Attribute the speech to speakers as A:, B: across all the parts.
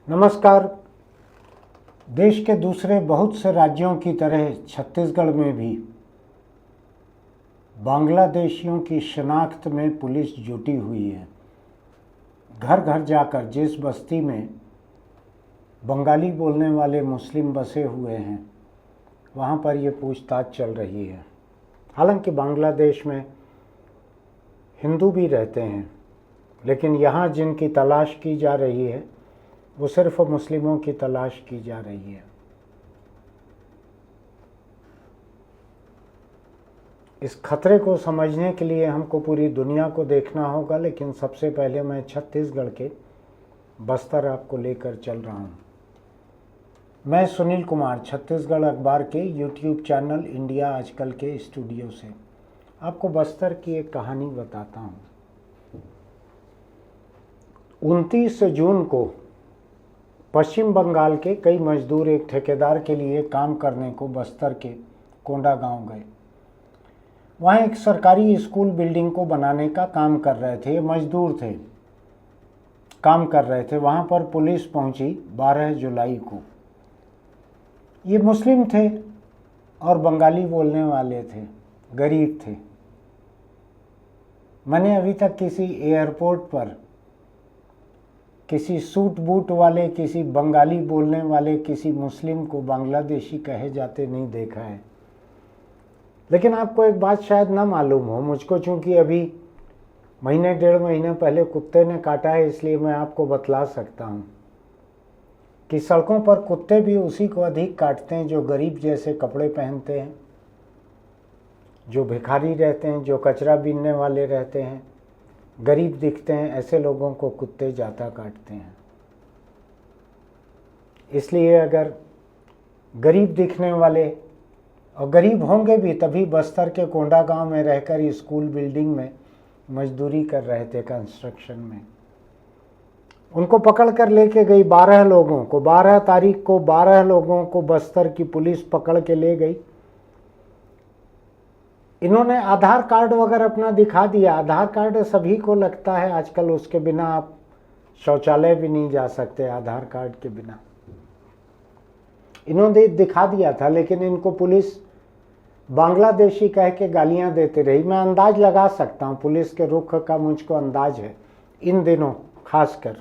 A: नमस्कार। देश के दूसरे बहुत से राज्यों की तरह छत्तीसगढ़ में भी बांग्लादेशियों की शनाख्त में पुलिस जुटी हुई है। घर घर जाकर जिस बस्ती में बंगाली बोलने वाले मुस्लिम बसे हुए हैं वहाँ पर ये पूछताछ चल रही है। हालांकि बांग्लादेश में हिंदू भी रहते हैं, लेकिन यहाँ जिनकी तलाश की जा रही है वो सिर्फ मुस्लिमों की तलाश की जा रही है। इस खतरे को समझने के लिए हमको पूरी दुनिया को देखना होगा, लेकिन सबसे पहले मैं छत्तीसगढ़ के बस्तर आपको लेकर चल रहा हूँ। मैं सुनील कुमार छत्तीसगढ़ अखबार के यूट्यूब चैनल इंडिया आजकल के स्टूडियो से आपको बस्तर की एक कहानी बताता हूँ। 29 जून को पश्चिम बंगाल के कई मजदूर एक ठेकेदार के लिए काम करने को बस्तर के कोंडा गांव गए। वहाँ एक सरकारी स्कूल बिल्डिंग को बनाने का काम कर रहे थे। ये मजदूर थे, काम कर रहे थे। वहाँ पर पुलिस पहुंची 12 जुलाई को। ये मुस्लिम थे और बंगाली बोलने वाले थे, गरीब थे। मैंने अभी तक किसी एयरपोर्ट पर किसी सूट बूट वाले, किसी बंगाली बोलने वाले, किसी मुस्लिम को बांग्लादेशी कहे जाते नहीं देखा है। लेकिन आपको एक बात शायद ना मालूम हो, मुझको चूंकि अभी महीने डेढ़ महीने पहले कुत्ते ने काटा है, इसलिए मैं आपको बतला सकता हूँ कि सड़कों पर कुत्ते भी उसी को अधिक काटते हैं जो गरीब जैसे कपड़े पहनते हैं, जो भिखारी रहते हैं, जो कचरा बीनने वाले रहते हैं, गरीब दिखते हैं, ऐसे लोगों को कुत्ते ज़्यादा काटते हैं। इसलिए अगर गरीब दिखने वाले, और गरीब होंगे भी, तभी बस्तर के कोंडा गांव में रहकर स्कूल बिल्डिंग में मजदूरी कर रहे थे, कंस्ट्रक्शन में। उनको पकड़ कर लेके गई 12 लोगों को। 12 तारीख को 12 लोगों को बस्तर की पुलिस पकड़ के ले गई। इन्होंने आधार कार्ड वगैरह अपना दिखा दिया। आधार कार्ड सभी को लगता है आजकल, उसके बिना आप शौचालय भी नहीं जा सकते आधार कार्ड के बिना। इन्होंने दिखा दिया था, लेकिन इनको पुलिस बांग्लादेशी कह के गालियां देते रही। मैं अंदाज लगा सकता हूं, पुलिस के रुख का मुझको अंदाज है। इन दिनों खासकर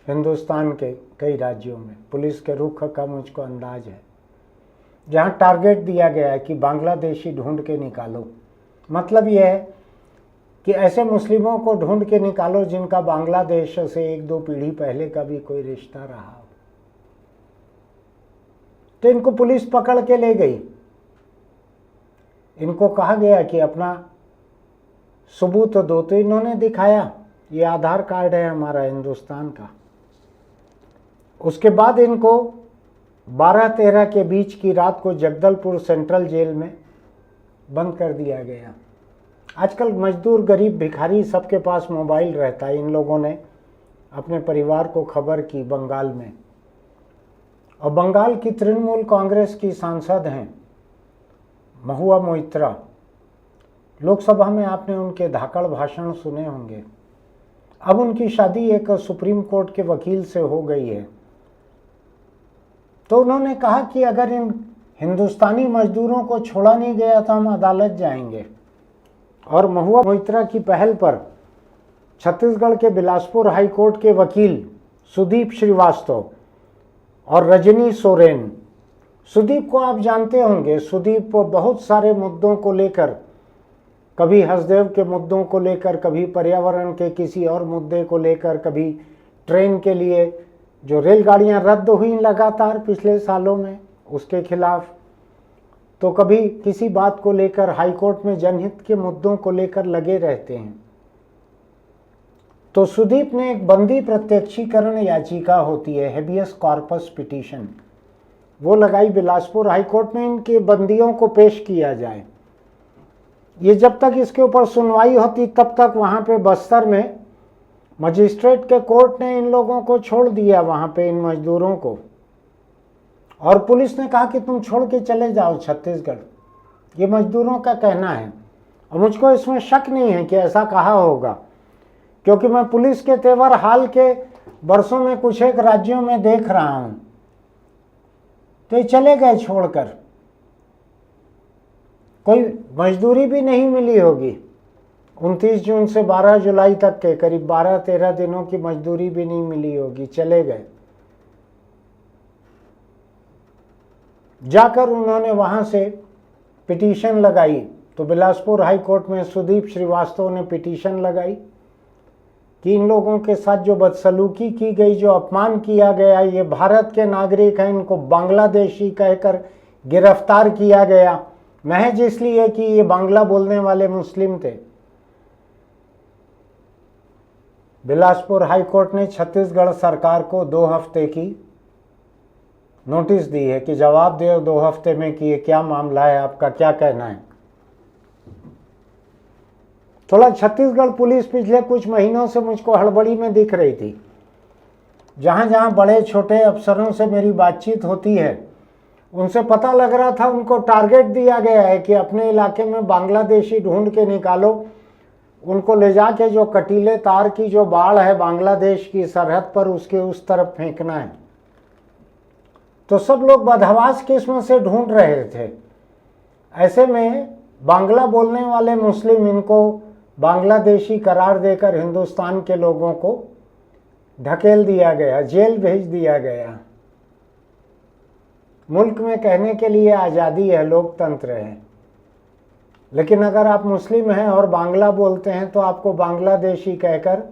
A: हिंदुस्तान के कई राज्यों में पुलिस के रुख का मुझको अंदाज है। जहाँ टारगेट दिया गया है कि बांग्लादेशी ढूंढ के निकालो, मतलब यह है कि ऐसे मुस्लिमों को ढूंढ के निकालो जिनका बांग्लादेश से 1-2 पीढ़ी पहले का भी कोई रिश्ता रहा हो। तो इनको पुलिस पकड़ के ले गई। इनको कहा गया कि अपना सबूत दो, तो इन्होंने दिखाया, ये आधार कार्ड है हमारा हिंदुस्तान का। उसके बाद इनको 12-13 के बीच की रात को जगदलपुर सेंट्रल जेल में बंद कर दिया गया। आजकल मजदूर, गरीब, भिखारी सबके पास मोबाइल रहता है। इन लोगों ने अपने परिवार को खबर की बंगाल में, और बंगाल की तृणमूल कांग्रेस की सांसद हैं महुआ मोइत्रा। लोकसभा में आपने उनके धाकड़ भाषण सुने होंगे। अब उनकी शादी एक सुप्रीम कोर्ट के वकील से हो गई है। तो उन्होंने कहा कि अगर इन हिंदुस्तानी मजदूरों को छोड़ा नहीं गया तो हम अदालत जाएंगे। और महुआ मोइत्रा की पहल पर छत्तीसगढ़ के बिलासपुर हाई कोर्ट के वकील सुदीप श्रीवास्तव और रजनी सोरेन, सुदीप को आप जानते होंगे। सुदीप बहुत सारे मुद्दों को लेकर, कभी हसदेव के मुद्दों को लेकर, कभी पर्यावरण के किसी और मुद्दे को लेकर, कभी ट्रेन के लिए जो रेलगाड़ियां रद्द हुई लगातार पिछले सालों में उसके खिलाफ, तो कभी किसी बात को लेकर हाई कोर्ट में जनहित के मुद्दों को लेकर लगे रहते हैं। तो सुदीप ने एक बंदी प्रत्यक्षीकरण याचिका होती है, हेबियस कॉर्पस पिटीशन, वो लगाई बिलासपुर हाई कोर्ट में। इनके बंदियों को पेश किया जाए। ये जब तक इसके ऊपर सुनवाई होती तब तक वहां पे बस्तर में मजिस्ट्रेट के कोर्ट ने इन लोगों को छोड़ दिया, वहां पे इन मजदूरों को। और पुलिस ने कहा कि तुम छोड़ के चले जाओ छत्तीसगढ़। ये मजदूरों का कहना है, और मुझको इसमें शक नहीं है कि ऐसा कहा होगा, क्योंकि मैं पुलिस के तेवर हाल के वर्षों में कुछ एक राज्यों में देख रहा हूं, तो ये चले गए छोड़कर, कोई मजदूरी भी नहीं मिली होगी। 29 जून से 12 जुलाई तक के करीब 12-13 दिनों की मजदूरी भी नहीं मिली होगी, चले गए। जाकर उन्होंने वहां से पिटीशन लगाई, तो बिलासपुर हाई कोर्ट में सुदीप श्रीवास्तव ने पिटीशन लगाई कि इन लोगों के साथ जो बदसलूकी की गई, जो अपमान किया गया, ये भारत के नागरिक हैं, इनको बांग्लादेशी कहकर गिरफ्तार किया गया महज इसलिए कि ये बांग्ला बोलने वाले मुस्लिम थे। बिलासपुर हाई कोर्ट ने छत्तीसगढ़ सरकार को 2 हफ्ते की नोटिस दी है कि जवाब दो 2 हफ्ते में कि ये क्या मामला है, आपका क्या कहना है। थोड़ा छत्तीसगढ़ पुलिस पिछले कुछ महीनों से मुझको हड़बड़ी में दिख रही थी। जहां जहां बड़े छोटे अफसरों से मेरी बातचीत होती है, उनसे पता लग रहा था उनको टारगेट दिया गया है कि अपने इलाके में बांग्लादेशी ढूंढ के निकालो, उनको ले जाके जो कटीले तार की जो बाड़ है बांग्लादेश की सरहद पर, उसके उस तरफ फेंकना है। तो सब लोग बदहवास किस्म से ढूंढ रहे थे। ऐसे में बांग्ला बोलने वाले मुस्लिम इनको बांग्लादेशी करार देकर हिंदुस्तान के लोगों को ढकेल दिया गया, जेल भेज दिया गया। मुल्क में कहने के लिए आज़ादी है, लोकतंत्र है, लेकिन अगर आप मुस्लिम हैं और बांग्ला बोलते हैं तो आपको बांग्लादेशी कहकर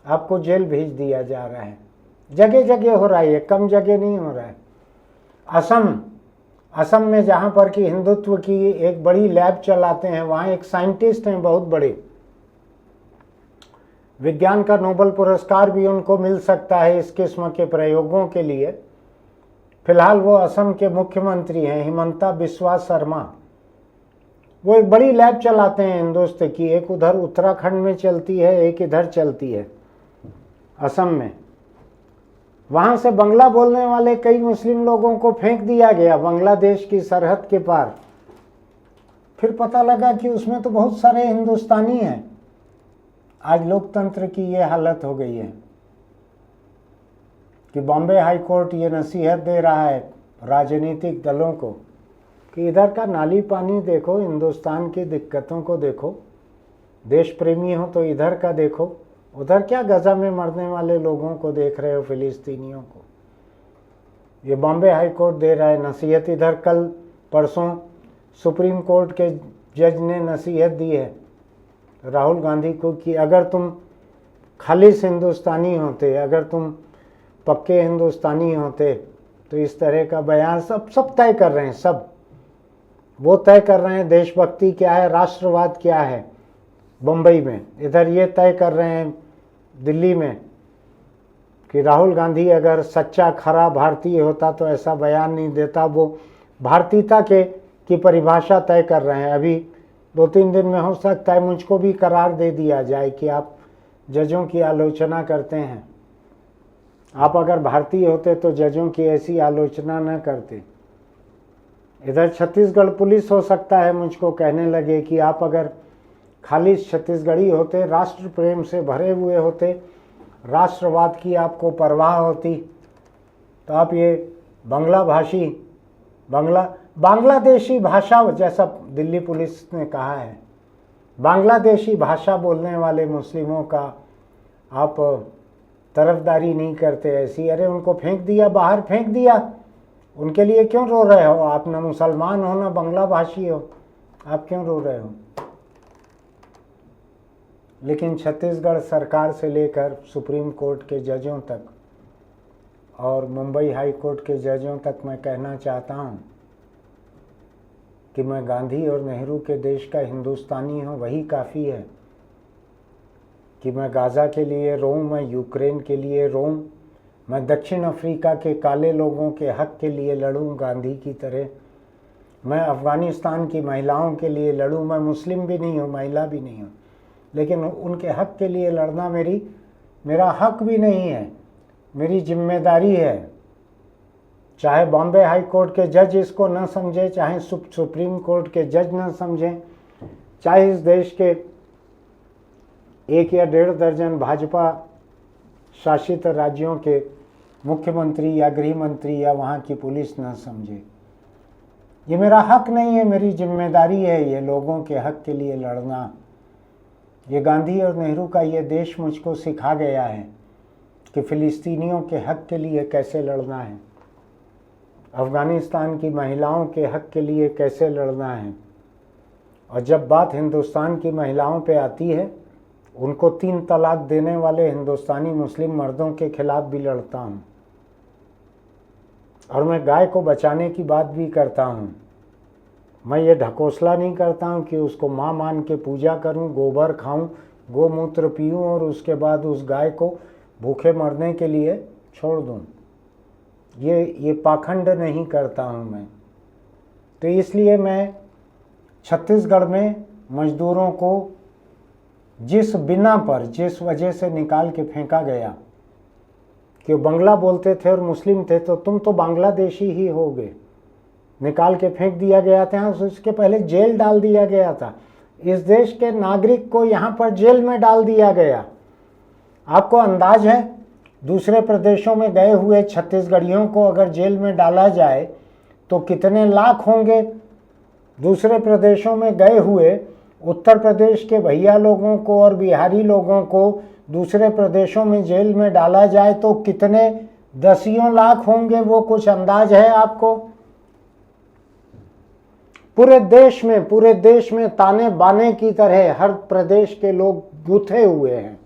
A: आपको जेल भेज दिया जा रहा है। जगह जगह हो रहा है, कम जगह नहीं हो रहा है। असम में जहाँ पर कि हिंदुत्व की एक बड़ी लैब चलाते हैं, वहाँ एक साइंटिस्ट हैं बहुत बड़े, विज्ञान का नोबेल पुरस्कार भी उनको मिल सकता है इस किस्म के प्रयोगों के लिए। फिलहाल वो असम के मुख्यमंत्री हैं हिमंता बिस्वा शर्मा। वो एक बड़ी लैब चलाते हैं हिंदुस्तान की, एक उधर उत्तराखंड में चलती है, एक इधर चलती है असम में। वहां से बांग्ला बोलने वाले कई मुस्लिम लोगों को फेंक दिया गया बांग्लादेश की सरहद के पार। फिर पता लगा कि उसमें तो बहुत सारे हिंदुस्तानी हैं। आज लोकतंत्र की ये हालत हो गई है कि बॉम्बे हाई कोर्ट ये नसीहत दे रहा है राजनीतिक दलों को कि इधर का नाली पानी देखो, हिंदुस्तान की दिक्कतों को देखो, देश प्रेमी हो तो इधर का देखो, उधर क्या गजा में मरने वाले लोगों को देख रहे हो, फिलिस्तीनियों को। ये बॉम्बे हाई कोर्ट दे रहा है नसीहत। इधर कल परसों सुप्रीम कोर्ट के जज ने नसीहत दी है राहुल गांधी को कि अगर तुम खालिश हिंदुस्तानी होते, अगर तुम पक्के हिंदुस्तानी होते तो इस तरह का बयान सब तय कर रहे हैं। सब वो तय कर रहे हैं देशभक्ति क्या है, राष्ट्रवाद क्या है बम्बई में। इधर ये तय कर रहे हैं दिल्ली में कि राहुल गांधी अगर सच्चा खरा भारतीय होता तो ऐसा बयान नहीं देता। वो भारतीयता की परिभाषा तय कर रहे हैं। अभी 2-3 दिन में हो सकता है मुझको भी करार दे दिया जाए कि आप जजों की आलोचना करते हैं, आप अगर भारतीय होते तो जजों की ऐसी आलोचना न करते। इधर छत्तीसगढ़ पुलिस हो सकता है मुझको कहने लगे कि आप अगर खालिश छत्तीसगढ़ी होते, राष्ट्र प्रेम से भरे हुए होते, राष्ट्रवाद की आपको परवाह होती, तो आप ये बांग्ला भाषी बांग्लादेशी भाषा, जैसा दिल्ली पुलिस ने कहा है, बांग्लादेशी भाषा बोलने वाले मुस्लिमों का आप तरफदारी नहीं करते ऐसी। अरे उनको फेंक दिया, बाहर फेंक दिया, उनके लिए क्यों रो रहे हो आप? ना मुसलमान हो ना बांग्ला भाषी हो, आप क्यों रो रहे हो? लेकिन छत्तीसगढ़ सरकार से लेकर सुप्रीम कोर्ट के जजों तक और मुंबई हाई कोर्ट के जजों तक मैं कहना चाहता हूँ कि मैं गांधी और नेहरू के देश का हिंदुस्तानी हूँ, वही काफ़ी है। कि मैं गाज़ा के लिए रोऊं, मैं यूक्रेन के लिए रोऊं, मैं दक्षिण अफ्रीका के काले लोगों के हक के लिए लड़ूं गांधी की तरह, मैं अफ़गानिस्तान की महिलाओं के लिए लड़ूं। मैं मुस्लिम भी नहीं हूँ, महिला भी नहीं हूँ, लेकिन उनके हक के लिए लड़ना मेरा हक भी नहीं है, मेरी जिम्मेदारी है। चाहे बॉम्बे हाई कोर्ट के जज इसको न समझे, चाहे सुप्रीम कोर्ट के जज न समझें, चाहे इस देश के 1 या 1.5 दर्जन भाजपा शासित राज्यों के मुख्यमंत्री या गृह मंत्री या वहाँ की पुलिस न समझे। ये मेरा हक नहीं है, मेरी जिम्मेदारी है ये लोगों के हक के लिए लड़ना। ये गांधी और नेहरू का ये देश मुझको सिखा गया है कि फ़िलिस्तीनियों के हक के लिए कैसे लड़ना है, अफ़गानिस्तान की महिलाओं के हक के लिए कैसे लड़ना है। और जब बात हिंदुस्तान की महिलाओं पे आती है, उनको 3 तलाक देने वाले हिंदुस्तानी मुस्लिम मर्दों के खिलाफ भी लड़ता हूँ। और मैं गाय को बचाने की बात भी करता हूँ। मैं ये ढकोसला नहीं करता हूँ कि उसको माँ मान के पूजा करूँ, गोबर खाऊँ, गोमूत्र पीऊँ और उसके बाद उस गाय को भूखे मरने के लिए छोड़ दूँ। ये पाखंड नहीं करता हूँ मैं। तो इसलिए मैं छत्तीसगढ़ में मजदूरों को जिस बिना पर, जिस वजह से निकाल के फेंका गया कि वो बांग्ला बोलते थे और मुस्लिम थे, तो तुम तो बांग्लादेशी ही होगे, निकाल के फेंक दिया गया था। उसके पहले जेल डाल दिया गया था। इस देश के नागरिक को यहाँ पर जेल में डाल दिया गया। आपको अंदाज है दूसरे प्रदेशों में गए हुए छत्तीसगढ़ियों को अगर जेल में डाला जाए तो कितने लाख होंगे। दूसरे प्रदेशों में गए हुए उत्तर प्रदेश के भैया लोगों को और बिहारी लोगों को दूसरे प्रदेशों में जेल में डाला जाए तो कितने दसियों लाख होंगे, वो कुछ अंदाज है आपको? पूरे देश में ताने बाने की तरह हर प्रदेश के लोग गुथे हुए हैं।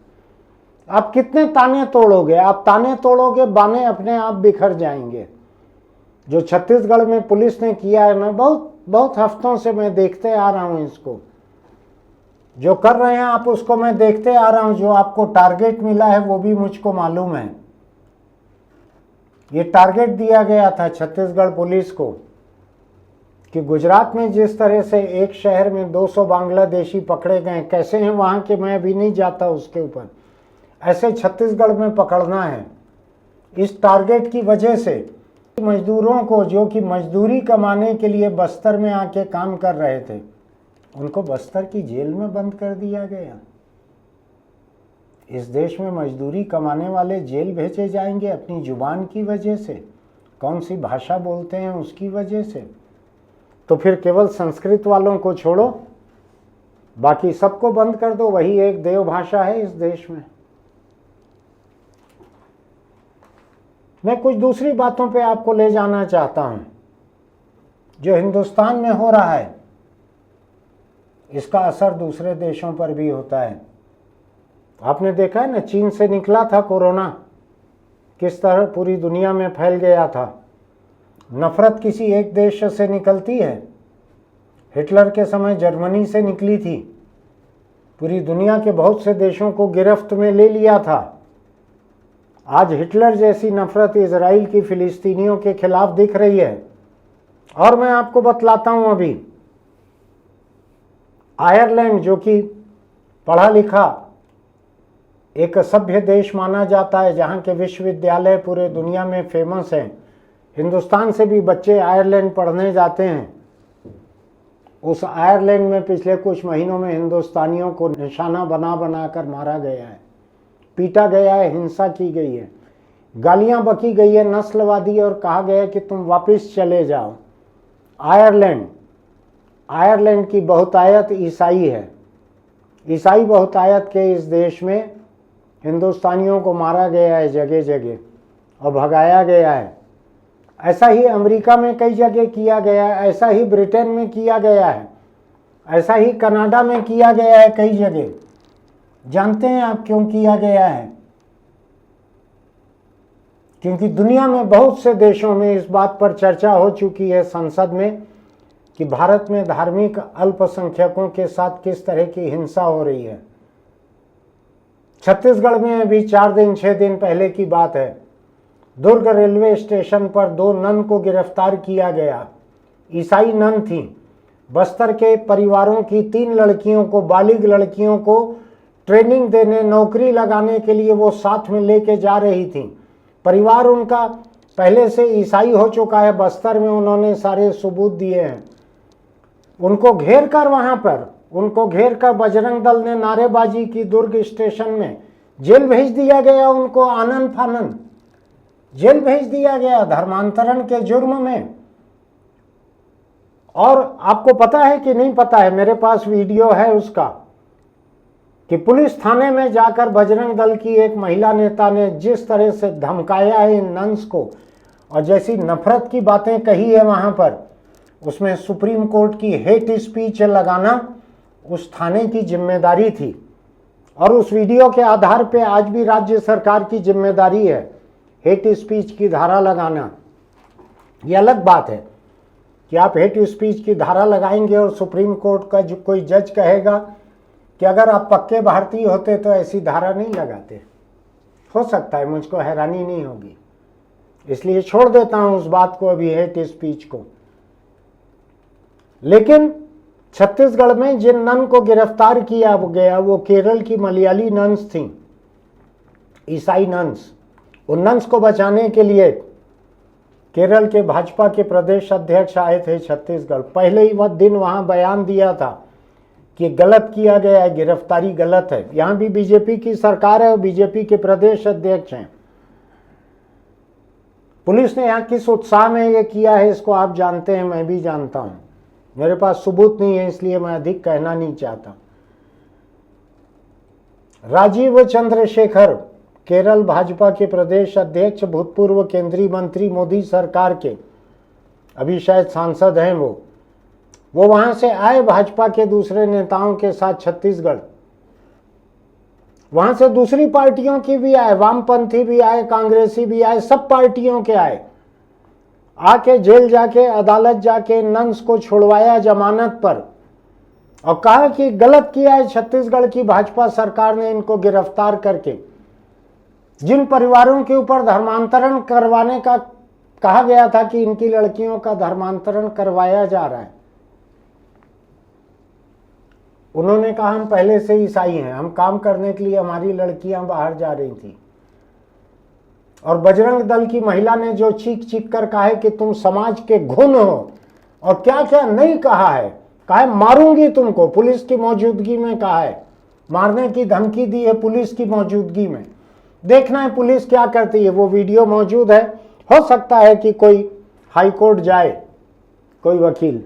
A: आप कितने ताने तोड़ोगे? आप ताने तोड़ोगे, बाने अपने आप बिखर जाएंगे। जो छत्तीसगढ़ में पुलिस ने किया है, मैं बहुत हफ्तों से मैं देखते आ रहा हूं इसको। जो कर रहे हैं आप उसको मैं देखते आ रहा हूं। जो आपको टारगेट मिला है वो भी मुझको मालूम है। ये टारगेट दिया गया था छत्तीसगढ़ पुलिस को कि गुजरात में जिस तरह से एक शहर में 200 बांग्लादेशी पकड़े गए, कैसे हैं वहां के मैं अभी नहीं जाता उसके ऊपर, ऐसे छत्तीसगढ़ में पकड़ना है। इस टारगेट की वजह से मजदूरों को, जो कि मजदूरी कमाने के लिए बस्तर में आके काम कर रहे थे, उनको बस्तर की जेल में बंद कर दिया गया। इस देश में मजदूरी कमाने वाले जेल भेजे जाएंगे अपनी जुबान की वजह से, कौन सी भाषा बोलते हैं उसकी वजह से। तो फिर केवल संस्कृत वालों को छोड़ो, बाकी सबको बंद कर दो। वही एक देव भाषा है इस देश में। मैं कुछ दूसरी बातों पे आपको ले जाना चाहता हूं। जो हिंदुस्तान में हो रहा है इसका असर दूसरे देशों पर भी होता है। आपने देखा है ना, चीन से निकला था कोरोना, किस तरह पूरी दुनिया में फैल गया था। नफरत किसी एक देश से निकलती है। हिटलर के समय जर्मनी से निकली थी, पूरी दुनिया के बहुत से देशों को गिरफ्त में ले लिया था। आज हिटलर जैसी नफरत इजराइल की फिलिस्तीनियों के खिलाफ दिख रही है। और मैं आपको बतलाता हूं, अभी आयरलैंड, जो कि पढ़ा लिखा एक सभ्य देश माना जाता है, जहां के विश्वविद्यालय पूरे दुनिया में फेमस हैं, हिंदुस्तान से भी बच्चे आयरलैंड पढ़ने जाते हैं। उस आयरलैंड में पिछले कुछ महीनों में हिंदुस्तानियों को निशाना बना बना कर मारा गया है, पीटा गया है, हिंसा की गई है, गालियां बकी गई है नस्लवादी, और कहा गया है कि तुम वापस चले जाओ। आयरलैंड की बहुतायत ईसाई है। ईसाई बहुतायत के इस देश में हिंदुस्तानियों को मारा गया है जगह जगह और भगाया गया है। ऐसा ही अमेरिका में कई जगह किया गया है, ऐसा ही ब्रिटेन में किया गया है, ऐसा ही कनाडा में किया गया है कई जगह। जानते हैं आप क्यों किया गया है? क्योंकि दुनिया में बहुत से देशों में इस बात पर चर्चा हो चुकी है संसद में कि भारत में धार्मिक अल्पसंख्यकों के साथ किस तरह की हिंसा हो रही है। छत्तीसगढ़ में अभी 4-6 दिन पहले की बात है, दुर्ग रेलवे स्टेशन पर 2 नन को गिरफ्तार किया गया। ईसाई नन थी। बस्तर के परिवारों की 3 लड़कियों को, बालिग लड़कियों को ट्रेनिंग देने, नौकरी लगाने के लिए वो साथ में लेके जा रही थी। परिवार उनका पहले से ईसाई हो चुका है बस्तर में, उन्होंने सारे सबूत दिए हैं। उनको घेर कर बजरंग दल ने नारेबाजी की दुर्ग स्टेशन में, जेल भेज दिया गया उनको, आनन फानन जेल भेज दिया गया धर्मांतरण के जुर्म में। और आपको पता है कि नहीं पता है, मेरे पास वीडियो है उसका, कि पुलिस थाने में जाकर बजरंग दल की एक महिला नेता ने जिस तरह से धमकाया है इन नंस को और जैसी नफरत की बातें कही है वहां पर, उसमें सुप्रीम कोर्ट की हेट स्पीच लगाना उस थाने की जिम्मेदारी थी। और उस वीडियो के आधार पे आज भी राज्य सरकार की जिम्मेदारी है हेट स्पीच की धारा लगाना। ये अलग बात है कि आप हेट स्पीच की धारा लगाएंगे और सुप्रीम कोर्ट का जो कोई जज कहेगा कि अगर आप पक्के भारतीय होते तो ऐसी धारा नहीं लगाते। हो सकता है, मुझको हैरानी नहीं होगी, इसलिए छोड़ देता हूं उस बात को अभी, हेट स्पीच को। लेकिन छत्तीसगढ़ में जिन नन को गिरफ्तार किया गया वो केरल की मलयाली नन्स थीं, ईसाई नन्स। उन नन्स को बचाने के लिए केरल के भाजपा के प्रदेश अध्यक्ष आए थे छत्तीसगढ़। पहले ही वह दिन वहां बयान दिया था कि गलत किया गया है, गिरफ्तारी गलत है। यहां भी बीजेपी की सरकार है और बीजेपी के प्रदेश अध्यक्ष हैं। पुलिस ने यहां किस उत्साह में ये किया है इसको आप जानते हैं, मैं भी जानता हूं। मेरे पास सबूत नहीं है इसलिए मैं अधिक कहना नहीं चाहता। राजीव चंद्रशेखर केरल भाजपा के प्रदेश अध्यक्ष, भूतपूर्व केंद्रीय मंत्री मोदी सरकार के, अभी शायद सांसद हैं वो वहां से आए भाजपा के दूसरे नेताओं के साथ छत्तीसगढ़। वहां से दूसरी पार्टियों की भी आए, वामपंथी भी आए, कांग्रेसी भी आए, सब पार्टियों के आए। आके जेल जाके, अदालत जाके नंस को छुड़वाया जमानत पर और कहा कि गलत किया है छत्तीसगढ़ की भाजपा सरकार ने इनको गिरफ्तार करके। जिन परिवारों के ऊपर धर्मांतरण करवाने का कहा गया था कि इनकी लड़कियों का धर्मांतरण करवाया जा रहा है, उन्होंने कहा हम पहले से ईसाई हैं, हम काम करने के लिए हमारी लड़कियां बाहर जा रही थी। और बजरंग दल की महिला ने जो चीख चीख कर कहा है कि तुम समाज के घुन हो, और क्या क्या नहीं कहा है मारूंगी तुमको, पुलिस की मौजूदगी में कहा है, मारने की धमकी दी है पुलिस की मौजूदगी में। देखना है पुलिस क्या करती है, वो वीडियो मौजूद है। हो सकता है कि कोई हाई कोर्ट जाए, कोई वकील।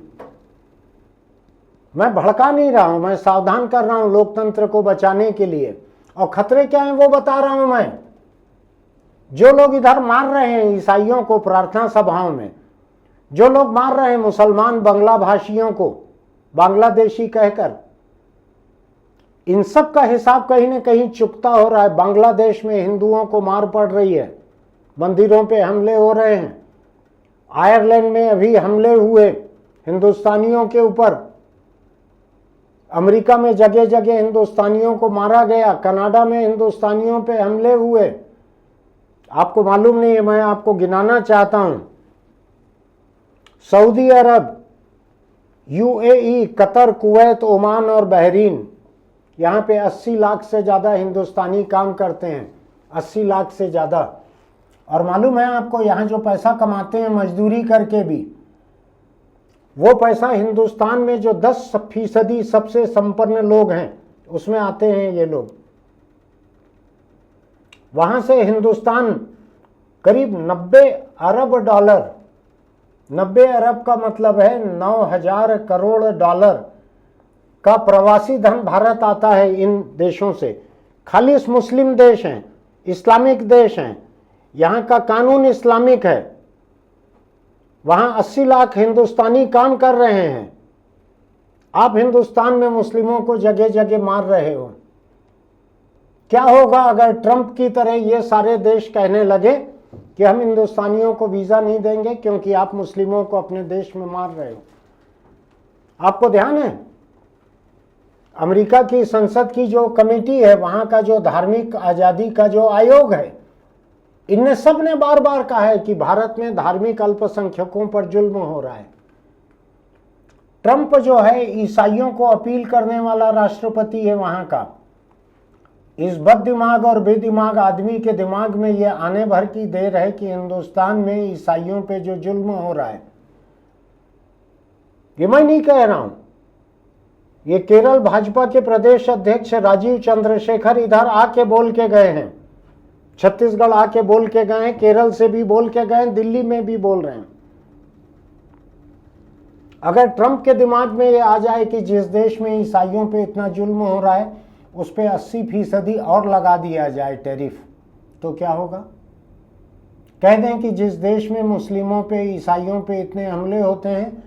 A: मैं भड़का नहीं रहा हूं, मैं सावधान कर रहा हूं लोकतंत्र को बचाने के लिए। और खतरे क्या हैं वो बता रहा हूं मैं। जो लोग इधर मार रहे हैं ईसाइयों को प्रार्थना सभाओं में, जो लोग मार रहे हैं मुसलमान बांग्ला भाषियों को बांग्लादेशी कहकर, इन सब का हिसाब कहीं ना कहीं चुकता हो रहा है। बांग्लादेश में हिंदुओं को मार पड़ रही है, मंदिरों पे हमले हो रहे हैं। आयरलैंड में अभी हमले हुए हिंदुस्तानियों के ऊपर, अमेरिका में जगह जगह हिंदुस्तानियों को मारा गया, कनाडा में हिंदुस्तानियों पे हमले हुए। आपको मालूम नहीं है, मैं आपको गिनाना चाहता हूं। सऊदी अरब, यूएई, कतर, कुवैत, ओमान और बहरीन, यहां पे 80 लाख से ज्यादा हिंदुस्तानी काम करते हैं, 80 लाख से ज्यादा। और मालूम है आपको, यहां जो पैसा कमाते हैं मजदूरी करके भी, वो पैसा हिंदुस्तान में जो 10% सबसे संपन्न लोग हैं उसमें आते हैं ये लोग। वहां से हिंदुस्तान करीब 90 अरब डॉलर, 90 अरब का मतलब है 9,000 करोड़ डॉलर का प्रवासी धन भारत आता है इन देशों से। खालिस मुस्लिम देश हैं, इस्लामिक देश हैं, यहाँ का कानून इस्लामिक है। वहां 80 लाख हिंदुस्तानी काम कर रहे हैं। आप हिंदुस्तान में मुस्लिमों को जगह जगह मार रहे हो। क्या होगा अगर ट्रंप की तरह ये सारे देश कहने लगे कि हम हिंदुस्तानियों को वीजा नहीं देंगे क्योंकि आप मुस्लिमों को अपने देश में मार रहे हो? आपको ध्यान है, अमेरिका की संसद की जो कमेटी है, वहां का जो धार्मिक आजादी का जो आयोग है, इनने सब ने बार बार कहा है कि भारत में धार्मिक अल्पसंख्यकों पर जुल्म हो रहा है। ट्रंप जो है ईसाइयों को अपील करने वाला राष्ट्रपति है वहां का। इस बददिमाग और बेदिमाग आदमी के दिमाग में यह आने भर की देर है कि हिंदुस्तान में ईसाइयों पे जो जुल्म हो रहा है, ये मैं नहीं कह रहा हूं, ये केरल भाजपा के प्रदेश अध्यक्ष राजीव चंद्रशेखर इधर आके बोल के गए हैं, छत्तीसगढ़ आके बोल के गए हैं, केरल से भी बोल के गए, दिल्ली में भी बोल रहे हैं। अगर ट्रंप के दिमाग में ये आ जाए कि जिस देश में ईसाइयों पे इतना जुल्म हो रहा है उस पे 80% और लगा दिया जाए टैरिफ, तो क्या होगा? कह दें कि जिस देश में मुस्लिमों पे ईसाइयों पे इतने हमले होते हैं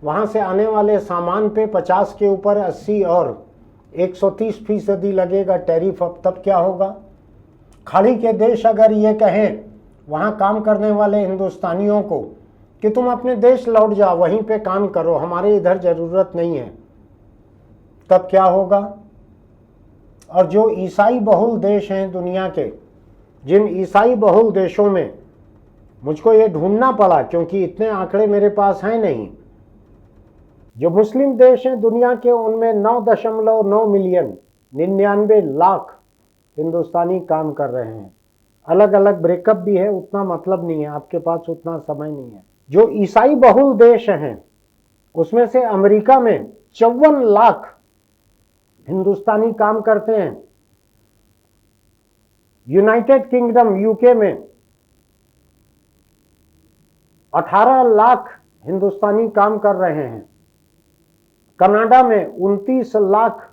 A: वहाँ से आने वाले सामान पे 50 के ऊपर 80 और 130% लगेगा टैरिफ, अब तब क्या होगा? खाड़ी के देश अगर ये कहें वहाँ काम करने वाले हिंदुस्तानियों को कि तुम अपने देश लौट जाओ, वहीं पे काम करो, हमारे इधर ज़रूरत नहीं है, तब क्या होगा? और जो ईसाई बहुल देश हैं दुनिया के, जिन ईसाई बहुल देशों में मुझको ये ढूंढना पड़ा क्योंकि इतने आंकड़े मेरे पास हैं नहीं, जो मुस्लिम देश हैं दुनिया के उनमें 9.9 मिलियन 99 लाख हिंदुस्तानी काम कर रहे हैं। अलग अलग ब्रेकअप भी है, उतना मतलब नहीं है, आपके पास उतना समय नहीं है। जो ईसाई बहुल देश हैं उसमें से अमेरिका में 54 लाख हिंदुस्तानी काम करते हैं। यूनाइटेड किंगडम यूके में 18 लाख हिंदुस्तानी काम कर रहे हैं। कनाडा में 29 लाख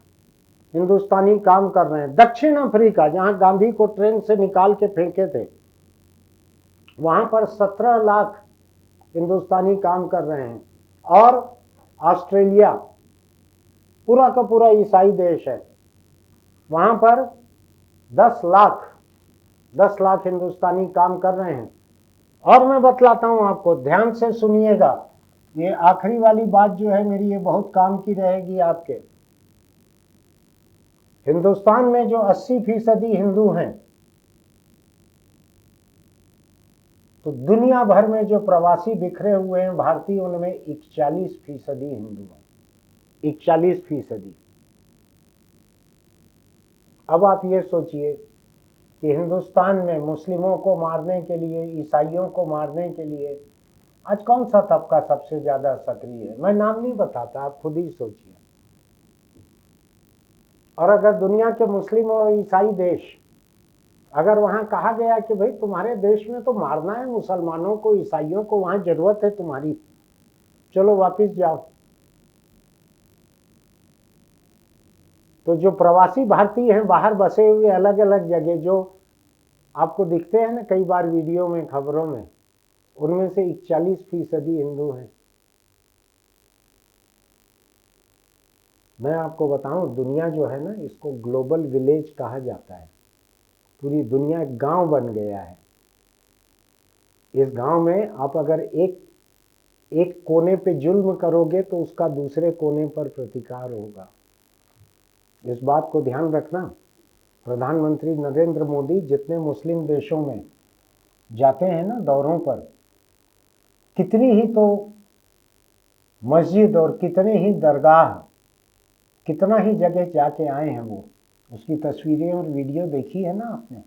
A: हिंदुस्तानी काम कर रहे हैं। दक्षिण अफ्रीका जहां गांधी को ट्रेन से निकाल के फेंके थे वहां पर 17 लाख हिंदुस्तानी काम कर रहे हैं। और ऑस्ट्रेलिया पूरा का पूरा ईसाई देश है, वहां पर 10 लाख हिंदुस्तानी काम कर रहे हैं। और मैं बतलाता हूं आपको, ध्यान से सुनिएगा, ये आखिरी वाली बात जो है मेरी ये बहुत काम की रहेगी आपके। हिंदुस्तान में जो 80% हिंदू हैं, तो दुनिया भर में जो प्रवासी बिखरे हुए हैं भारतीय, उनमें 41% हिंदू हैं, 41%। अब आप ये सोचिए कि हिंदुस्तान में मुस्लिमों को मारने के लिए, ईसाइयों को मारने के लिए आज कौन सा तबका सबसे ज्यादा सक्रिय है? मैं नाम नहीं बताता, आप खुद ही सोचिए। और अगर दुनिया के मुस्लिम और ईसाई देश, अगर वहां कहा गया कि भाई तुम्हारे देश में तो मारना है मुसलमानों को, ईसाइयों को, वहां जरूरत है तुम्हारी, चलो वापिस जाओ, तो जो प्रवासी भारतीय हैं बाहर बसे हुए अलग अलग जगह जो आपको दिखते हैं ना कई बार वीडियो में, खबरों में, उनमें से 41% हिंदू हैं। मैं आपको बताऊं, दुनिया जो है ना, इसको ग्लोबल विलेज कहा जाता है। पूरी दुनिया एक गांव बन गया है। इस गांव में आप अगर एक कोने पे जुल्म करोगे तो उसका दूसरे कोने पर प्रतिकार होगा। इस बात को ध्यान रखना। प्रधानमंत्री नरेंद्र मोदी जितने मुस्लिम देशों में जाते हैं ना दौरों पर, कितनी ही तो मस्जिद और कितने ही दरगाह, कितना ही जगह जाके आए हैं वो, उसकी तस्वीरें और वीडियो देखी है ना आपने।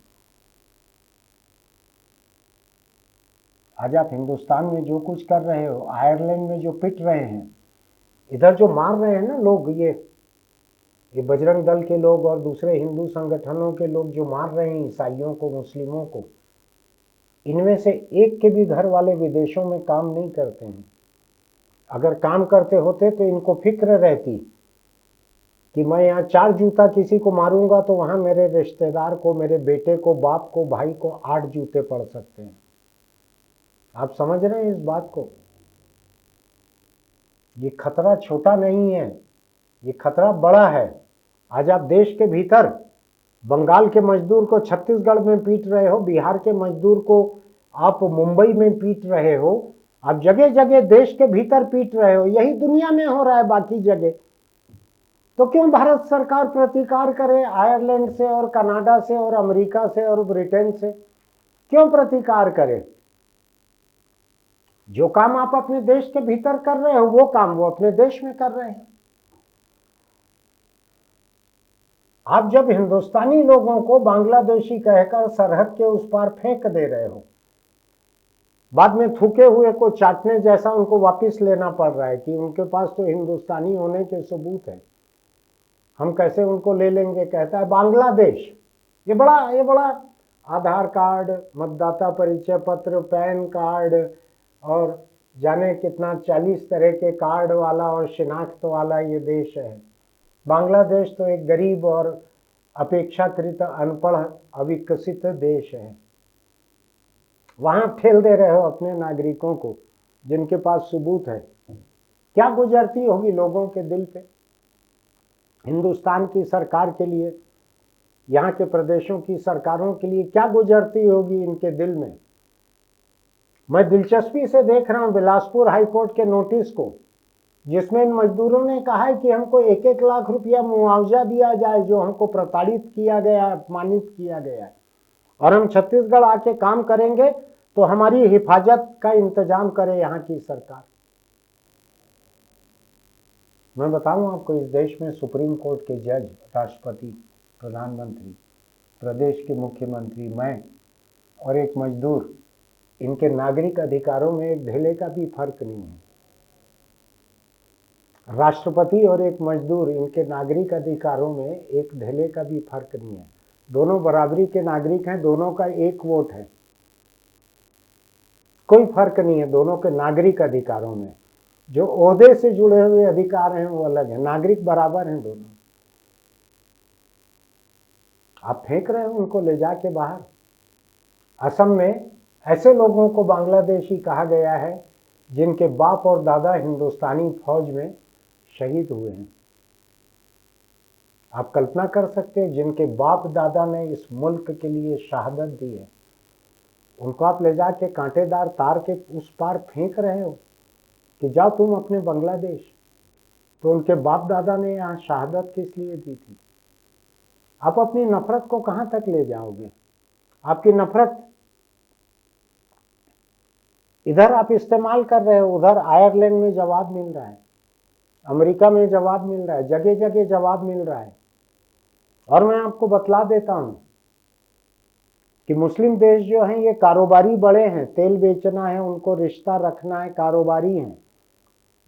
A: आज आप हिंदुस्तान में जो कुछ कर रहे हो, आयरलैंड में जो पिट रहे हैं, इधर जो मार रहे हैं ना लोग, ये बजरंग दल के लोग और दूसरे हिंदू संगठनों के लोग जो मार रहे हैं ईसाइयों को, मुस्लिमों को, इनमें से एक के भी घर वाले विदेशों में काम नहीं करते हैं। अगर काम करते होते तो इनको फिक्र रहती कि मैं यहाँ 4 जूता किसी को मारूंगा तो वहां मेरे रिश्तेदार को, मेरे बेटे को, बाप को, भाई को 8 जूते पड़ सकते हैं। आप समझ रहे हैं इस बात को? ये खतरा छोटा नहीं है, ये खतरा बड़ा है। आज आप देश के भीतर बंगाल के मजदूर को छत्तीसगढ़ में पीट रहे हो, बिहार के मजदूर को आप मुंबई में पीट रहे हो, आप जगह जगह देश के भीतर पीट रहे हो। यही दुनिया में हो रहा है बाकी जगह। तो क्यों भारत सरकार प्रतिकार करे आयरलैंड से और कनाडा से और अमेरिका से और ब्रिटेन से? क्यों प्रतिकार करे? जो काम आप अपने देश के भीतर कर रहे हो वो काम वो अपने देश में कर रहे हैं। आप जब हिंदुस्तानी लोगों को बांग्लादेशी कहकर सरहद के उस पार फेंक दे रहे हो, बाद में थूके हुए को चाटने जैसा उनको वापस लेना पड़ रहा है कि उनके पास तो हिंदुस्तानी होने के सबूत है, हम कैसे उनको ले लेंगे? कहता है बांग्लादेश। ये बड़ा आधार कार्ड, मतदाता परिचय पत्र, पैन कार्ड और जाने कितना 40 तरह के कार्ड वाला और शिनाख्त वाला ये देश है। बांग्लादेश तो एक गरीब और अपेक्षाकृत अनपढ़ अविकसित देश है। वहां ठेल दे रहे हो अपने नागरिकों को जिनके पास सबूत है। क्या गुजरती होगी लोगों के दिल पे? हिंदुस्तान की सरकार के लिए, यहाँ के प्रदेशों की सरकारों के लिए क्या गुजरती होगी इनके दिल में? मैं दिलचस्पी से देख रहा हूं बिलासपुर हाईकोर्ट के नोटिस को, जिसमें इन मजदूरों ने कहा है कि हमको 1-1 लाख रुपया मुआवजा दिया जाए जो हमको प्रताड़ित किया गया, अपमानित किया गया है, और हम छत्तीसगढ़ आके काम करेंगे तो हमारी हिफाजत का इंतजाम करे यहाँ की सरकार। मैं बताऊं आपको, इस देश में सुप्रीम कोर्ट के जज, राष्ट्रपति, प्रधानमंत्री, प्रदेश के मुख्यमंत्री, मैं और एक मजदूर, इनके नागरिक अधिकारों में एक ढेले का भी फर्क नहीं है। राष्ट्रपति और एक मजदूर, इनके नागरिक अधिकारों में एक ढेले का भी फर्क नहीं है। दोनों बराबरी के नागरिक हैं, दोनों का एक वोट है, कोई फर्क नहीं है दोनों के नागरिक अधिकारों में। जो ओहदे से जुड़े हुए अधिकार हैं वो अलग है, नागरिक बराबर हैं दोनों। आप फेंक रहे हो उनको ले जाके बाहर। असम में ऐसे लोगों को बांग्लादेशी कहा गया है जिनके बाप और दादा हिंदुस्तानी फौज में शहीद हुए हैं। आप कल्पना कर सकते हैं, जिनके बाप दादा ने इस मुल्क के लिए शहादत दी है, उनको आप ले जाके कांटेदार तार के उस पार फेंक रहे हो कि जाओ तुम अपने बांग्लादेश। तो उनके बाप दादा ने यहाँ शहादत किस लिए दी थी? आप अपनी नफरत को कहां तक ले जाओगे? आपकी नफरत इधर आप इस्तेमाल कर रहे हो, उधर आयरलैंड में जवाब मिल रहा है, अमेरिका में जवाब मिल रहा है, जगह जगह जवाब मिल रहा है। और मैं आपको बतला देता हूं कि मुस्लिम देश जो हैं ये कारोबारी बड़े हैं, तेल बेचना है उनको, रिश्ता रखना है, कारोबारी हैं।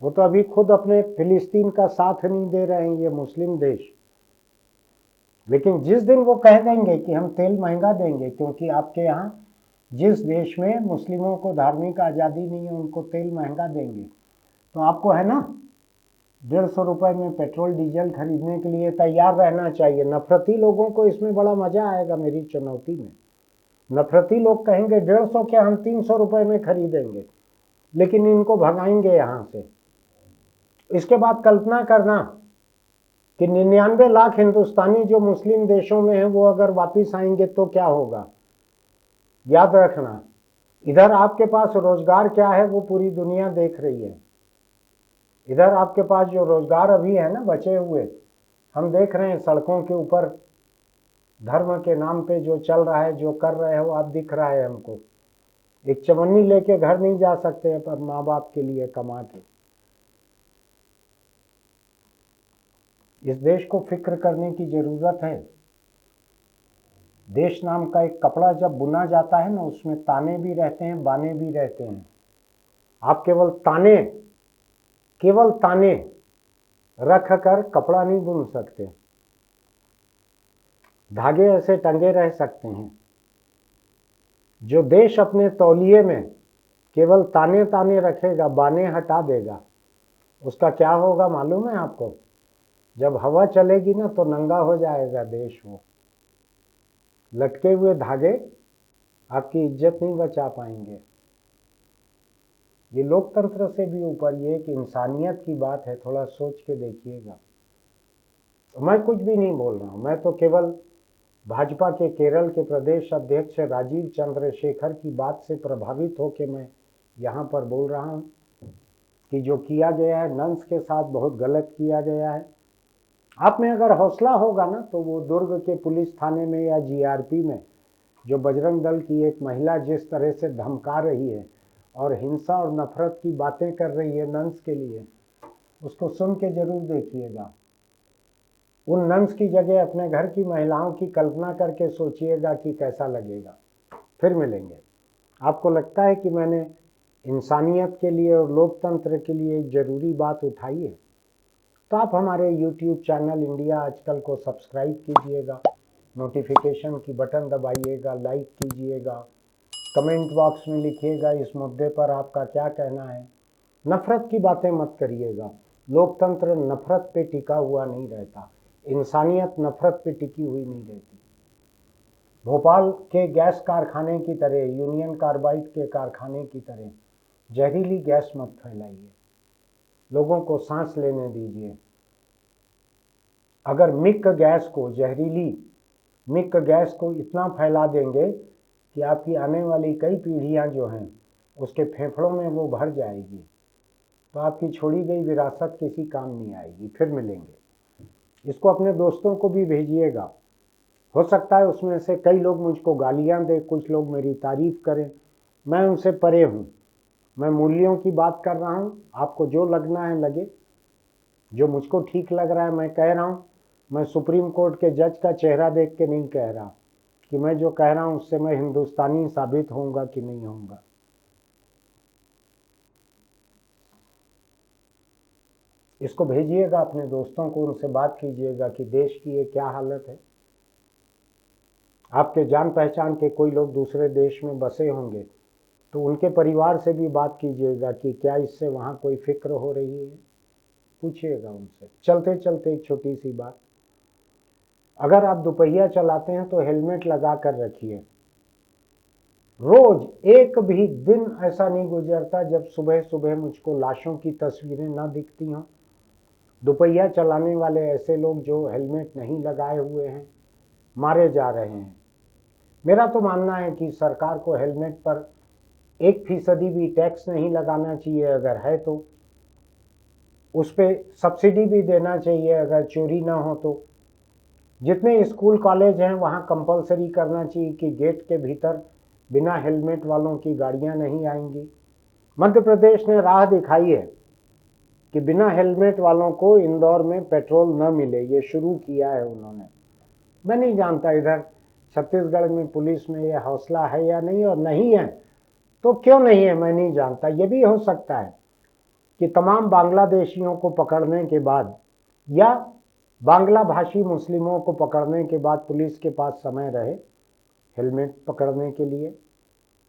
A: वो तो अभी खुद अपने फिलिस्तीन का साथ नहीं दे रहे हैं ये मुस्लिम देश। लेकिन जिस दिन वो कह देंगे कि हम तेल महंगा देंगे क्योंकि आपके यहाँ जिस देश में मुस्लिमों को धार्मिक आज़ादी नहीं है उनको तेल महंगा देंगे, तो आपको है ना 150 रुपए में पेट्रोल डीजल खरीदने के लिए तैयार रहना चाहिए। नफरती लोगों को इसमें बड़ा मजा आएगा मेरी चुनौती में। नफरती लोग कहेंगे 150 क्या, हम 300 रुपए में खरीदेंगे, लेकिन इनको भगाएंगे यहाँ से। इसके बाद कल्पना करना कि 99 लाख हिंदुस्तानी जो मुस्लिम देशों में हैं वो अगर वापिस आएंगे तो क्या होगा। याद रखना, इधर आपके पास रोजगार क्या है वो पूरी दुनिया देख रही है। इधर आपके पास जो रोजगार अभी है ना बचे हुए, हम देख रहे हैं सड़कों के ऊपर धर्म के नाम पे जो चल रहा है, जो कर रहे हो आप, दिख रहा है हमको। एक चवन्नी लेके घर नहीं जा सकते पर माँ बाप के लिए कमा के। इस देश को फिक्र करने की जरूरत है। देश नाम का एक कपड़ा जब बुना जाता है ना, उसमें ताने भी रहते हैं, बाने भी रहते हैं। आप केवल ताने रख कर कपड़ा नहीं बुन सकते। धागे ऐसे टंगे रह सकते हैं। जो देश अपने तौलिए में केवल ताने ताने रखेगा, बाने हटा देगा, उसका क्या होगा मालूम है आपको? जब हवा चलेगी ना तो नंगा हो जाएगा देश। वो लटके हुए धागे आपकी इज्जत नहीं बचा पाएंगे। ये लोकतंत्र से भी ऊपर ये एक इंसानियत की बात है, थोड़ा सोच के देखिएगा। मैं कुछ भी नहीं बोल रहा हूं, मैं तो केवल भाजपा के केरल के प्रदेश अध्यक्ष राजीव चंद्रशेखर की बात से प्रभावित होकर मैं यहाँ पर बोल रहा हूँ कि जो किया गया है नंस के साथ बहुत गलत किया गया है। आप में अगर हौसला होगा ना तो वो दुर्ग के पुलिस थाने में या जीआरपी में जो बजरंग दल की एक महिला जिस तरह से धमका रही है और हिंसा और नफरत की बातें कर रही है नंस के लिए, उसको सुन के जरूर देखिएगा। उन नंस की जगह अपने घर की महिलाओं की कल्पना करके सोचिएगा कि कैसा लगेगा। फिर मिलेंगे। आपको लगता है कि मैंने इंसानियत के लिए और लोकतंत्र के लिए एक जरूरी बात उठाई है? तो आप हमारे YouTube चैनल इंडिया आजकल को सब्सक्राइब कीजिएगा, नोटिफिकेशन की बटन दबाइएगा, लाइक कीजिएगा, कमेंट बॉक्स में लिखिएगा इस मुद्दे पर आपका क्या कहना है। नफरत की बातें मत करिएगा। लोकतंत्र नफरत पे टिका हुआ नहीं रहता, इंसानियत नफरत पे टिकी हुई नहीं रहती। भोपाल के गैस कारखाने की तरह, यूनियन कार्बाइड के कारखाने की तरह जहरीली गैस मत फैलाइए, लोगों को सांस लेने दीजिए। अगर मिक गैस को, जहरीली मिक गैस को इतना फैला देंगे कि आपकी आने वाली कई पीढ़ियां जो हैं उसके फेफड़ों में वो भर जाएगी, तो आपकी छोड़ी गई विरासत किसी काम नहीं आएगी। फिर मिलेंगे। इसको अपने दोस्तों को भी भेजिएगा। हो सकता है उसमें से कई लोग मुझको गालियां दें, कुछ लोग मेरी तारीफ करें, मैं उनसे परे हूँ। मैं मूल्यों की बात कर रहा हूँ, आपको जो लगना है लगे। जो मुझको ठीक लग रहा है मैं कह रहा हूँ। मैं सुप्रीम कोर्ट के जज का चेहरा देख के नहीं कह रहा कि मैं जो कह रहा हूँ उससे मैं हिंदुस्तानी साबित होऊंगा कि नहीं होऊंगा। इसको भेजिएगा अपने दोस्तों को, उनसे बात कीजिएगा कि देश की ये क्या हालत है। आपके जान पहचान के कोई लोग दूसरे देश में बसे होंगे तो उनके परिवार से भी बात कीजिएगा कि क्या इससे वहाँ कोई फिक्र हो रही है, पूछिएगा उनसे। चलते चलते एक छोटी सी बात, अगर आप दोपहिया चलाते हैं तो हेलमेट लगा कर रखिए। रोज एक भी दिन ऐसा नहीं गुजरता जब सुबह सुबह मुझको लाशों की तस्वीरें ना दिखती हों। दोपहिया चलाने वाले ऐसे लोग जो हेलमेट नहीं लगाए हुए हैं मारे जा रहे हैं। मेरा तो मानना है कि सरकार को हेलमेट पर 1% भी टैक्स नहीं लगाना चाहिए, अगर है तो उस पर सब्सिडी भी देना चाहिए अगर चोरी ना हो तो। जितने स्कूल कॉलेज हैं वहाँ कंपलसरी करना चाहिए कि गेट के भीतर बिना हेलमेट वालों की गाड़ियाँ नहीं आएंगी। मध्य प्रदेश ने राह दिखाई है कि बिना हेलमेट वालों को इंदौर में पेट्रोल न मिले, ये शुरू किया है उन्होंने। मैं नहीं जानता इधर छत्तीसगढ़ में पुलिस में ये हौसला है या नहीं, और नहीं है तो क्यों नहीं है मैं नहीं जानता। ये भी हो सकता है कि तमाम बांग्लादेशियों को पकड़ने के बाद या बांग्ला भाषी मुस्लिमों को पकड़ने के बाद पुलिस के पास समय रहे हेलमेट पकड़ने के लिए,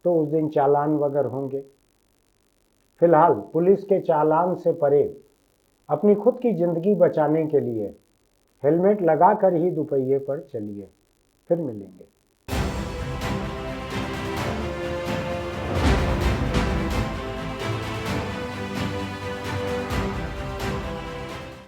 A: तो उस दिन चालान वगैरह होंगे। फिलहाल पुलिस के चालान से परे अपनी खुद की जिंदगी बचाने के लिए हेलमेट लगाकर ही दोपहिए पर चलिए। फिर मिलेंगे।